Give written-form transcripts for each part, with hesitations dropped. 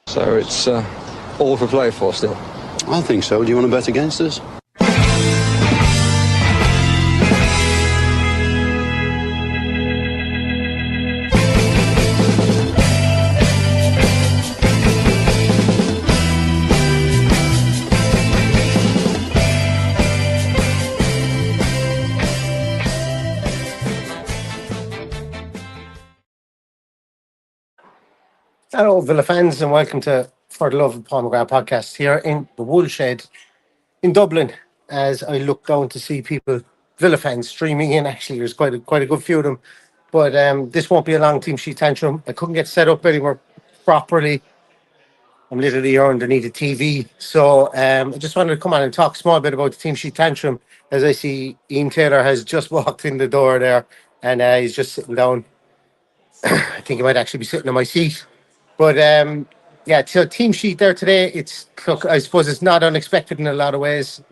So it's all for play for still. I think so. Do you want to bet against us? Hello, Villa fans, and welcome to For the Love of Paul McGrath podcast here in the Woolshed in Dublin. As I look down to see people, Villa fans, streaming in. Actually, there's quite a good few of them, but this won't be a long team sheet tantrum. I couldn't get set up anywhere properly. I'm literally here underneath the TV, so I just wanted to come on and talk a small bit about the team sheet tantrum. As I see, Ian Taylor has just walked in the door there, and he's just sitting down. I think he might actually be sitting in my seat. But yeah, so team sheet there today. Look, I suppose it's not unexpected in a lot of ways.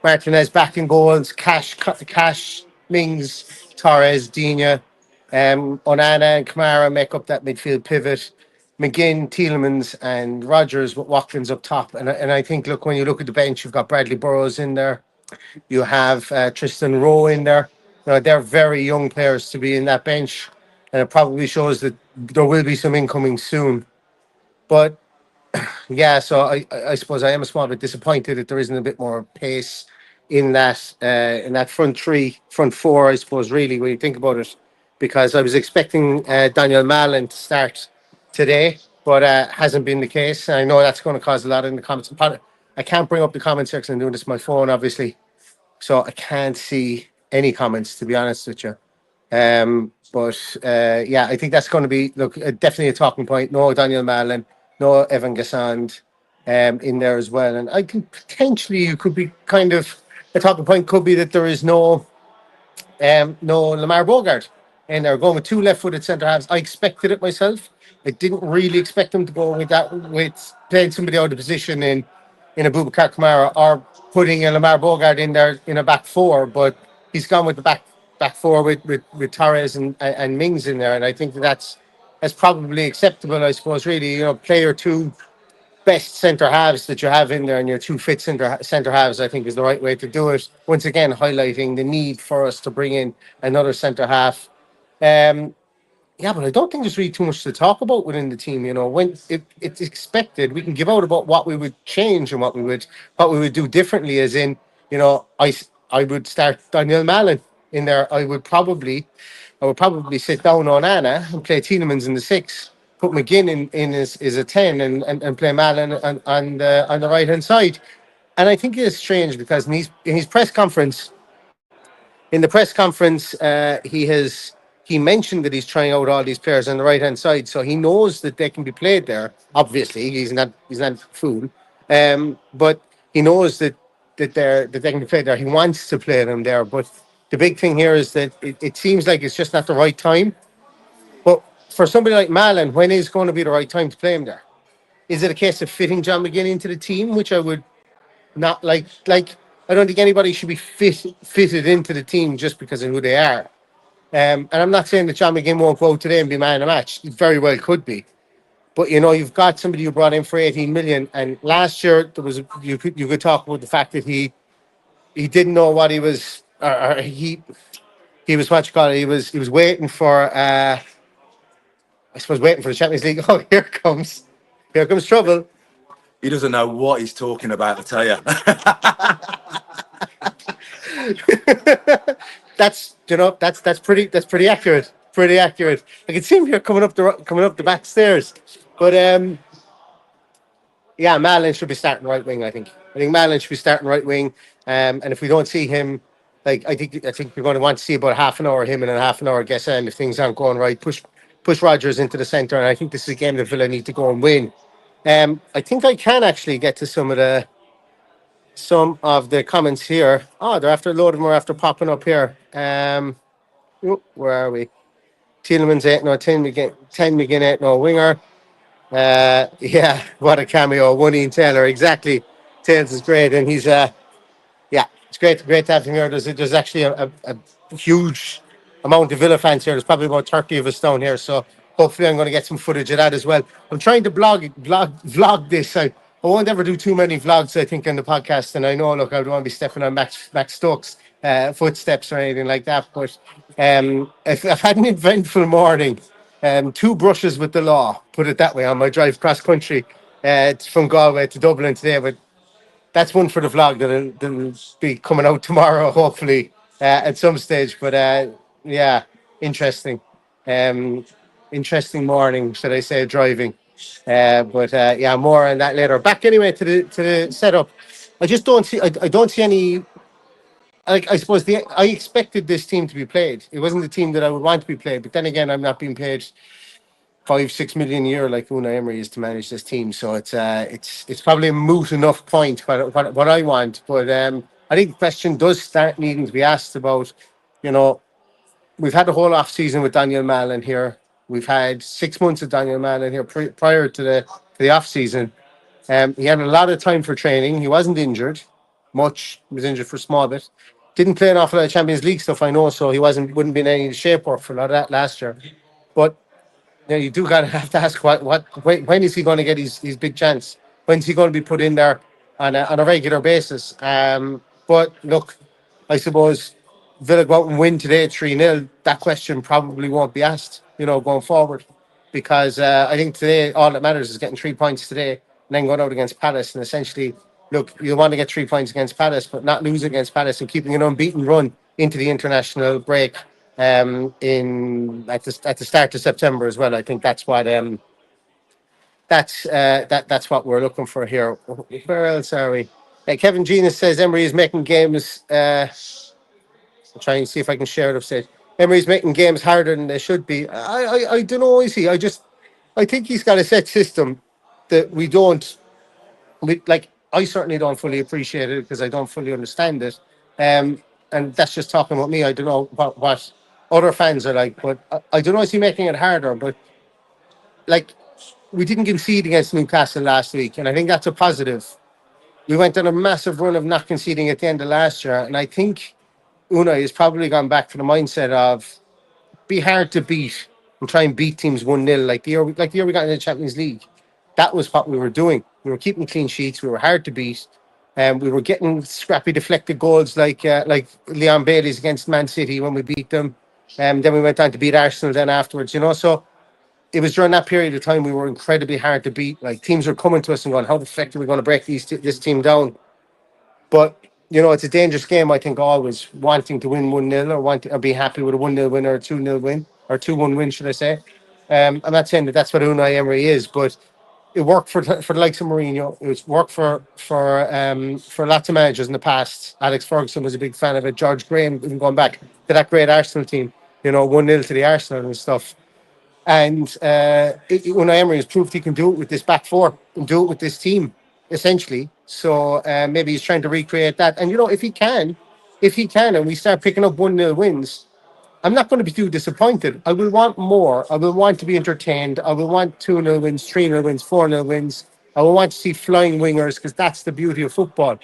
Martinez back in goals, Cash, Mings, Torres, Dina, Onana and Kamara make up that midfield pivot. McGinn, Tielemans and Rodgers with Watkins up top. And I think, look, when you look at the bench, you've got Bradley Burrows in there. You have Tristan Rowe in there. They're very young players to be in that bench. And it probably shows that there will be some incoming soon. But yeah, so I suppose I am a small bit disappointed that there isn't a bit more pace in that front four, I suppose, really, when you think about it. Because I was expecting Daniel Mallon to start today, but hasn't been the case. And I know that's going to cause a lot in the comments. I can't bring up the comments here because I'm doing this on my phone, obviously. So I can't see any comments, to be honest with you. But yeah, I think that's going to be definitely a talking point. No Daniel Mallon, no Evan Gassand in there as well. And I think potentially you could be kind of a talking point could be that there is no Lamar Bogart in there going with two left-footed centre halves. I expected it myself. I didn't really expect them to go with playing somebody out of position in Abubakar Kamara or putting a Lamar Bogart in there in a back four, but he's gone with the back four with Torres and Mings in there, and I think that's probably acceptable, I suppose, really. Play your two best centre halves that you have in there, and your two fit centre halves, I think, is the right way to do it. Once again, highlighting the need for us to bring in another centre half. Yeah, but I don't think there's really too much to talk about within the team. When it's expected, we can give out about what we would change and what we would do differently. As in, I would start Daniel Mallon in there. I would probably sit down on Anna and play Tielemans in the 6. Put McGinn in as a 10 and play Mallon on the right hand side. And I think it's strange because in his press conference, he mentioned that he's trying out all these players on the right hand side, so he knows that they can be played there. Obviously, he's not a fool, but he knows that they can be played there. He wants to play them there, but the big thing here is that it seems like it's just not the right time. But for somebody like Mallon, when is going to be the right time to play him there? Is it a case of fitting John McGinn into the team, which I would not like? I don't think anybody should be fitted into the team just because of who they are. And I'm not saying that John McGinn won't go out today and be man of the match. It very well could be. But, you've got somebody you brought in for 18 million. And last year, you could talk about the fact that he didn't know what he was, or he was, what you call it, he was waiting for, I suppose, waiting for the Champions League. Oh, here comes trouble. He doesn't know what he's talking about, I tell you. That's pretty accurate. Pretty accurate. I can see him here coming up the back stairs. But yeah, Mallon should be starting right wing. I think Mallon should be starting right wing. And if we don't see him, I think we're going to want to see about half an hour him and a half an hour Gassel if things aren't going right. Push Rodgers into the centre, and I think this is a game that Villa need to go and win. I think I can actually get to some of the comments here. Oh, they're after a load of them are after popping up here. Where are we? Tielemans 8-0, 10 McGinn 8-0 winger. Yeah, what a cameo. One Ian Taylor, exactly. Tails is great, and he's it's great to have him here. There's actually a huge amount of Villa fans here. There's probably about 30 of us down here, so hopefully I'm going to get some footage of that as well. I'm trying to vlog this. I won't ever do too many vlogs, I think, on the podcast. And I know, look, I don't want to be stepping on Max Stokes' footsteps or anything like that. But I've had an eventful morning. 2 brushes with the law, put it that way, on my drive cross country from Galway to Dublin today. But that's one for the vlog that'll be coming out tomorrow, hopefully, at some stage. But yeah, interesting. Interesting morning, should I say, driving. But yeah, more on that later. Back anyway to the setup. I just don't see. I don't see any. Like, I suppose I expected this team to be played. It wasn't the team that I would want to be played. But then again, I'm not being paid 5-6 million a year like Unai Emery is to manage this team. So it's probably a moot enough point what I want. But I think the question does start needing to be asked about, you know, we've had the whole off season with Daniel Mallon here. We've had 6 months of Daniel Mallon here prior to the off season. He had a lot of time for training. He wasn't injured much. He was injured for a small bit. Didn't play an awful lot of Champions League stuff, I know, so he wouldn't be in any shape work for a lot of that last year. But you do have to ask when is he going to get his big chance? When's he going to be put in there on a regular basis? But look, I suppose Villa go out and win today 3-0. That question probably won't be asked, going forward, because I think today all that matters is getting 3 points today and then going out against Palace. And essentially, look, you want to get 3 points against Palace, but not lose against Palace and keeping an unbeaten run into the international break in at the start of September as well. I think that's what that's what we're looking for here. Where else are we? Kevin Genius says Emery is making games. I'll try and see if I can share it upstairs. Emery's making games harder than they should be. I don't know. I think he's got a set system that we don't. I certainly don't fully appreciate it because I don't fully understand it. And that's just talking about me. I don't know what other fans are like, but I don't know. Is he making it harder? But we didn't concede against Newcastle last week, and I think that's a positive. We went on a massive run of not conceding at the end of last year, and I think Unai has probably gone back to the mindset of be hard to beat and try and beat teams 1-0 like the year we got in the Champions League. That was what we were doing. We were keeping clean sheets. We were hard to beat. And we were getting scrappy deflected goals like Leon Bailey's against Man City when we beat them. And then we went on to beat Arsenal then afterwards, So it was during that period of time we were incredibly hard to beat. Like, teams were coming to us and going, how the fuck are we going to break this team down? But, it's a dangerous game, I think, always wanting to win 1-0 or be happy with a 1-0 win or a 2-0 win or 2-1 win, should I say. I'm not saying that's what Unai Emery is, but it worked for the likes of Mourinho. It's worked for lots of managers in the past. Alex Ferguson was a big fan of it. George Graham, even going back to that great Arsenal team, 1-0 to the Arsenal and stuff. And Unai Emery has proved he can do it with this back four and do it with this team, essentially. So maybe he's trying to recreate that. And, if he can, and we start picking up 1-0 wins, I'm not going to be too disappointed. I will want more. I will want to be entertained. I will want 2-0 wins, 3-0 wins, 4-0 wins. I will want to see flying wingers because that's the beauty of football.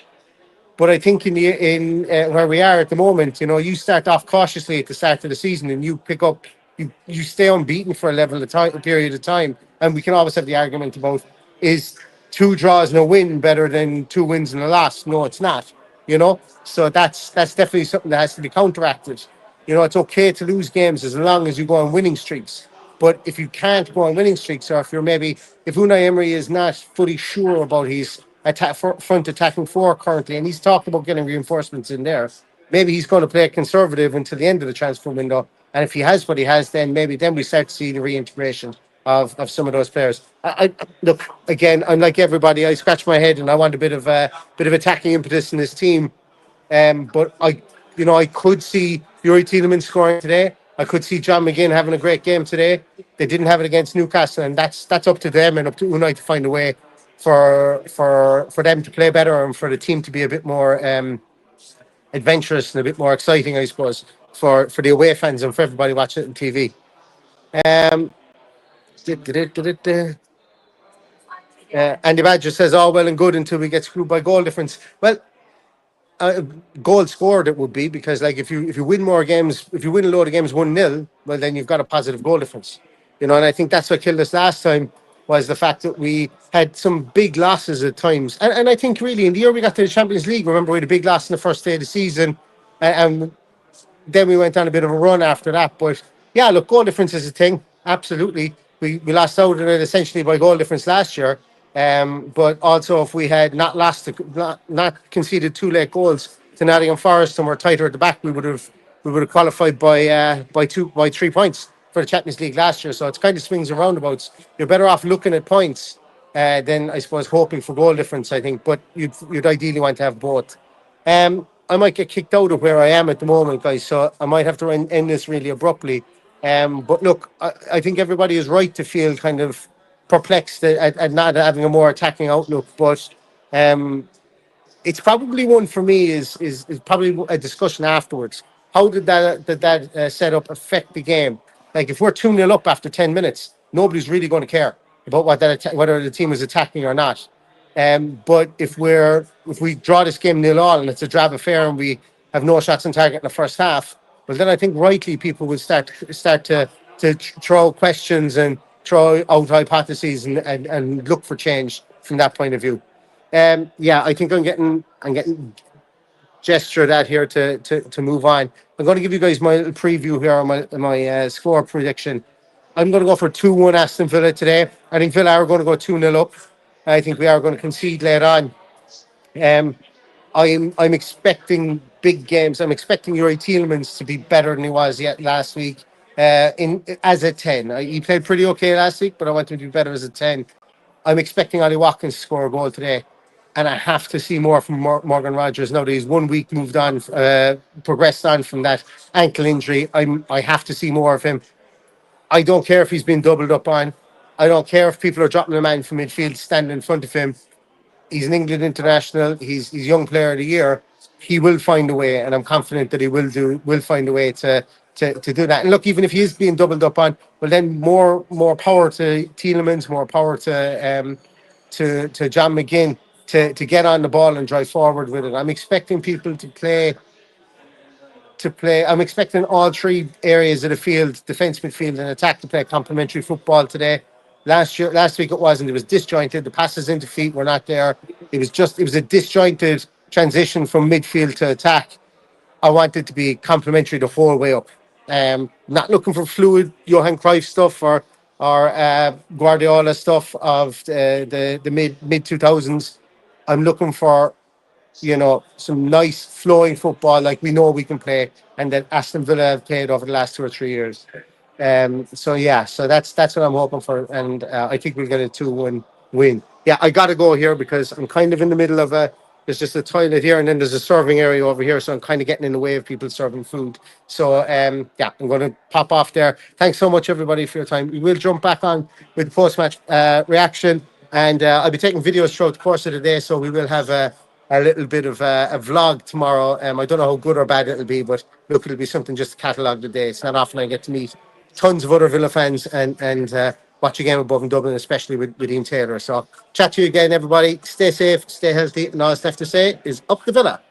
But I think in where we are at the moment, you start off cautiously at the start of the season and you pick up, you stay unbeaten for a period of time. And we can always have the argument about, is 2 draws and a win better than 2 wins and a loss? No, it's not. So that's definitely something that has to be counteracted. It's okay to lose games as long as you go on winning streaks. But if you can't go on winning streaks, or if Unai Emery is not fully sure about his front attacking four currently, and he's talked about getting reinforcements in there, maybe he's going to play conservative until the end of the transfer window. And if he has what he has, then we start to see the reintegration of some of those players. I look, again, I'm like everybody. I scratch my head and I want a bit of attacking impetus in this team. But I could see Yuri Tielemans scoring today. I could see John McGinn having a great game today. They didn't have it against Newcastle, and that's up to them and up to Unai to find a way for them to play better and for the team to be a bit more adventurous and a bit more exciting, I suppose, for the away fans and for everybody watching it on TV. Andy Badger says, all well and good until we get screwed by goal difference. Well, goal scored it would be, because if you win more games, if you win a load of games 1-0, well, then you've got a positive goal difference. You know, and I think that's what killed us last time, was the fact that we had some big losses at times. And I think really in the year we got to the Champions League, remember we had a big loss in the first day of the season, and then we went on a bit of a run after that. But yeah, look, goal difference is a thing. Absolutely. We lost out on it essentially by goal difference last year. But also, if we had not conceded two late goals to Nottingham Forest and were tighter at the back, we would have qualified by 3 points for the Champions League last year. So it's kind of swings and roundabouts. You're better off looking at points than, I suppose, hoping for goal difference, I think. But you'd ideally want to have both. I might get kicked out of where I am at the moment, guys, so I might have to end this really abruptly. But look, I think everybody is right to feel kind of perplexed at not having a more attacking outlook. But it's probably one for me is probably a discussion afterwards. How did that setup affect the game? Like if we're 2-0 up after 10 minutes, nobody's really going to care about whether the team is attacking or not. But if we draw this game 0-0 and it's a drab affair and we have no shots on target in the first half, well then I think rightly people will start to throw questions and throw out hypotheses and look for change from that point of view. Yeah, I think I'm getting gestured at here to move on. I'm going to give you guys my little preview here on my score prediction. I'm going to go for 2-1 Aston Villa today. I think Villa are going to go 2-0 up. I think we are going to concede later on. I'm expecting big games. I'm expecting Yuri Tielemans to be better than he was yet last week. As a 10, he played pretty okay last week, but I want him to be better as a 10. I'm expecting Ollie Watkins to score a goal today, and I have to see more from Morgan Rogers now that he's 1 week moved on, progressed on from that ankle injury. I have to see more of him. I don't care if he's been doubled up on. I don't care if people are dropping a man from midfield standing in front of him. He's an England international. He's young player of the year. He will find a way, and I'm confident that he will find a way to do that. And look, even if he is being doubled up on, well, then more power to Tielemans, more power to John McGinn to get on the ball and drive forward with it. I'm expecting people to play. I'm expecting all three areas of the field, defence, midfield, and attack, to play complementary football today. Last week it wasn't. It was disjointed. The passes into feet were not there. It was a disjointed transition from midfield to attack. I want it to be complementary the whole way up. Not looking for fluid Johan Cruyff stuff or Guardiola stuff of the mid 2000s. I'm looking for some nice flowing football like we know we can play, and that Aston Villa have played over the last 2 or 3 years. So that's what I'm hoping for, and I think we'll get a 2-1 win. Yeah, I got to go here because I'm kind of in the middle of there's just a toilet here, and then there's a serving area over here, so I'm kind of getting in the way of people serving food. So yeah, I'm going to pop off there. Thanks so much, everybody, for your time. We will jump back on with post-match reaction, and I'll be taking videos throughout the course of the day, so we will have a little bit of a vlog tomorrow. I don't know how good or bad it'll be, but look, it'll be something just to catalogue the day. It's not often I get to meet tons of other Villa fans and watch a game above in Dublin, especially with Ian Taylor. So chat to you again, everybody. Stay safe, stay healthy, and all that's left to say is up the Villa.